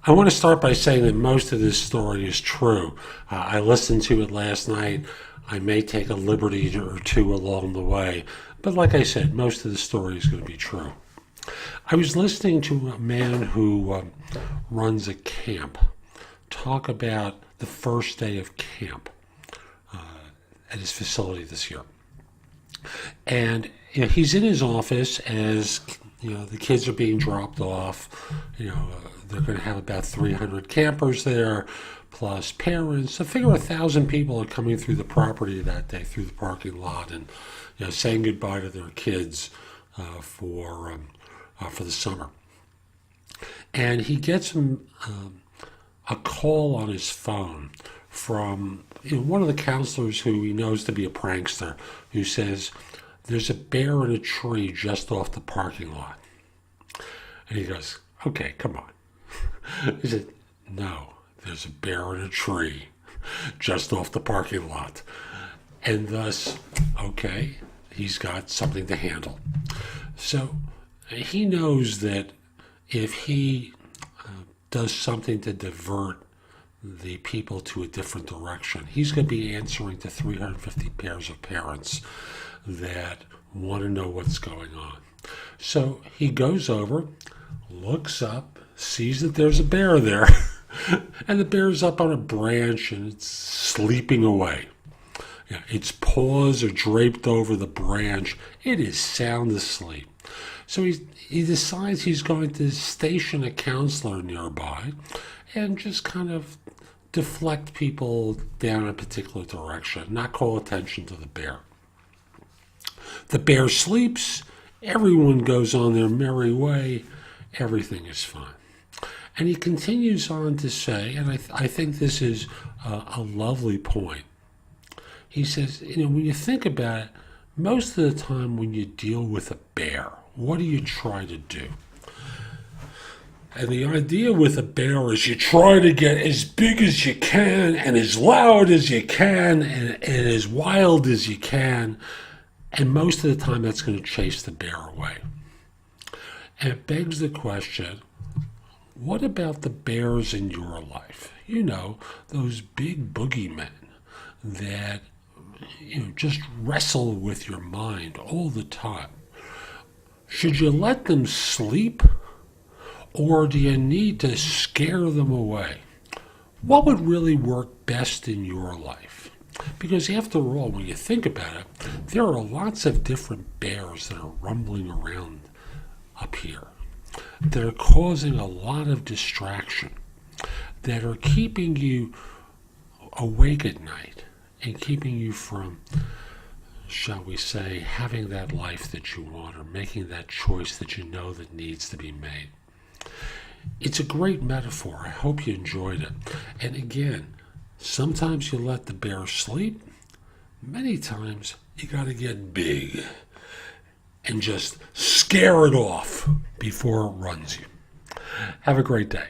I want to start by saying that most of this story is true. I listened to it last night. I may take a liberty or two along the way, but like I said, most of the story is going to be true. I was listening to a man who runs a camp talk about the first day of camp at his facility this year. And he's in his office as the kids are being dropped off. They're going to have about 300 campers there, plus parents. So figure 1,000 people are coming through the property that day, through the parking lot, and saying goodbye to their kids for the summer. And he gets a call on his phone from one of the counselors who he knows to be a prankster, who says, "There's a bear in a tree just off the parking lot." And he goes, "Okay, come on." He said, "No, there's a bear in a tree just off the parking lot." And thus, okay, he's got something to handle. So he knows that if he does something to divert the people to a different direction, he's going to be answering to 350 pairs of parents that want to know what's going on. So he goes over, looks up, sees that there's a bear there, and the bear's up on a branch and it's sleeping away. Its paws are draped over the branch. It is sound asleep. So he decides he's going to station a counselor nearby and just kind of deflect people down a particular direction, not call attention to the bear. The bear sleeps, everyone goes on their merry way, everything is fine. And he continues on to say, and I think this is a lovely point. He says, when you think about it, most of the time when you deal with a bear, what do you try to do? And the idea with a bear is you try to get as big as you can and as loud as you can and as wild as you can. And most of the time that's going to chase the bear away. And it begs the question, what about the bears in your life? Those big boogeymen that just wrestle with your mind all the time. Should you let them sleep, or do you need to scare them away? What would really work best in your life? Because after all, when you think about it, there are lots of different bears that are rumbling around up here. They're causing a lot of distraction, that are keeping you awake at night and keeping you from, shall we say, having that life that you want or making that choice that you know that needs to be made. It's a great metaphor. I hope you enjoyed it. And again, sometimes you let the bear sleep. Many times you got to get big and just scare it off before it runs you. Have a great day.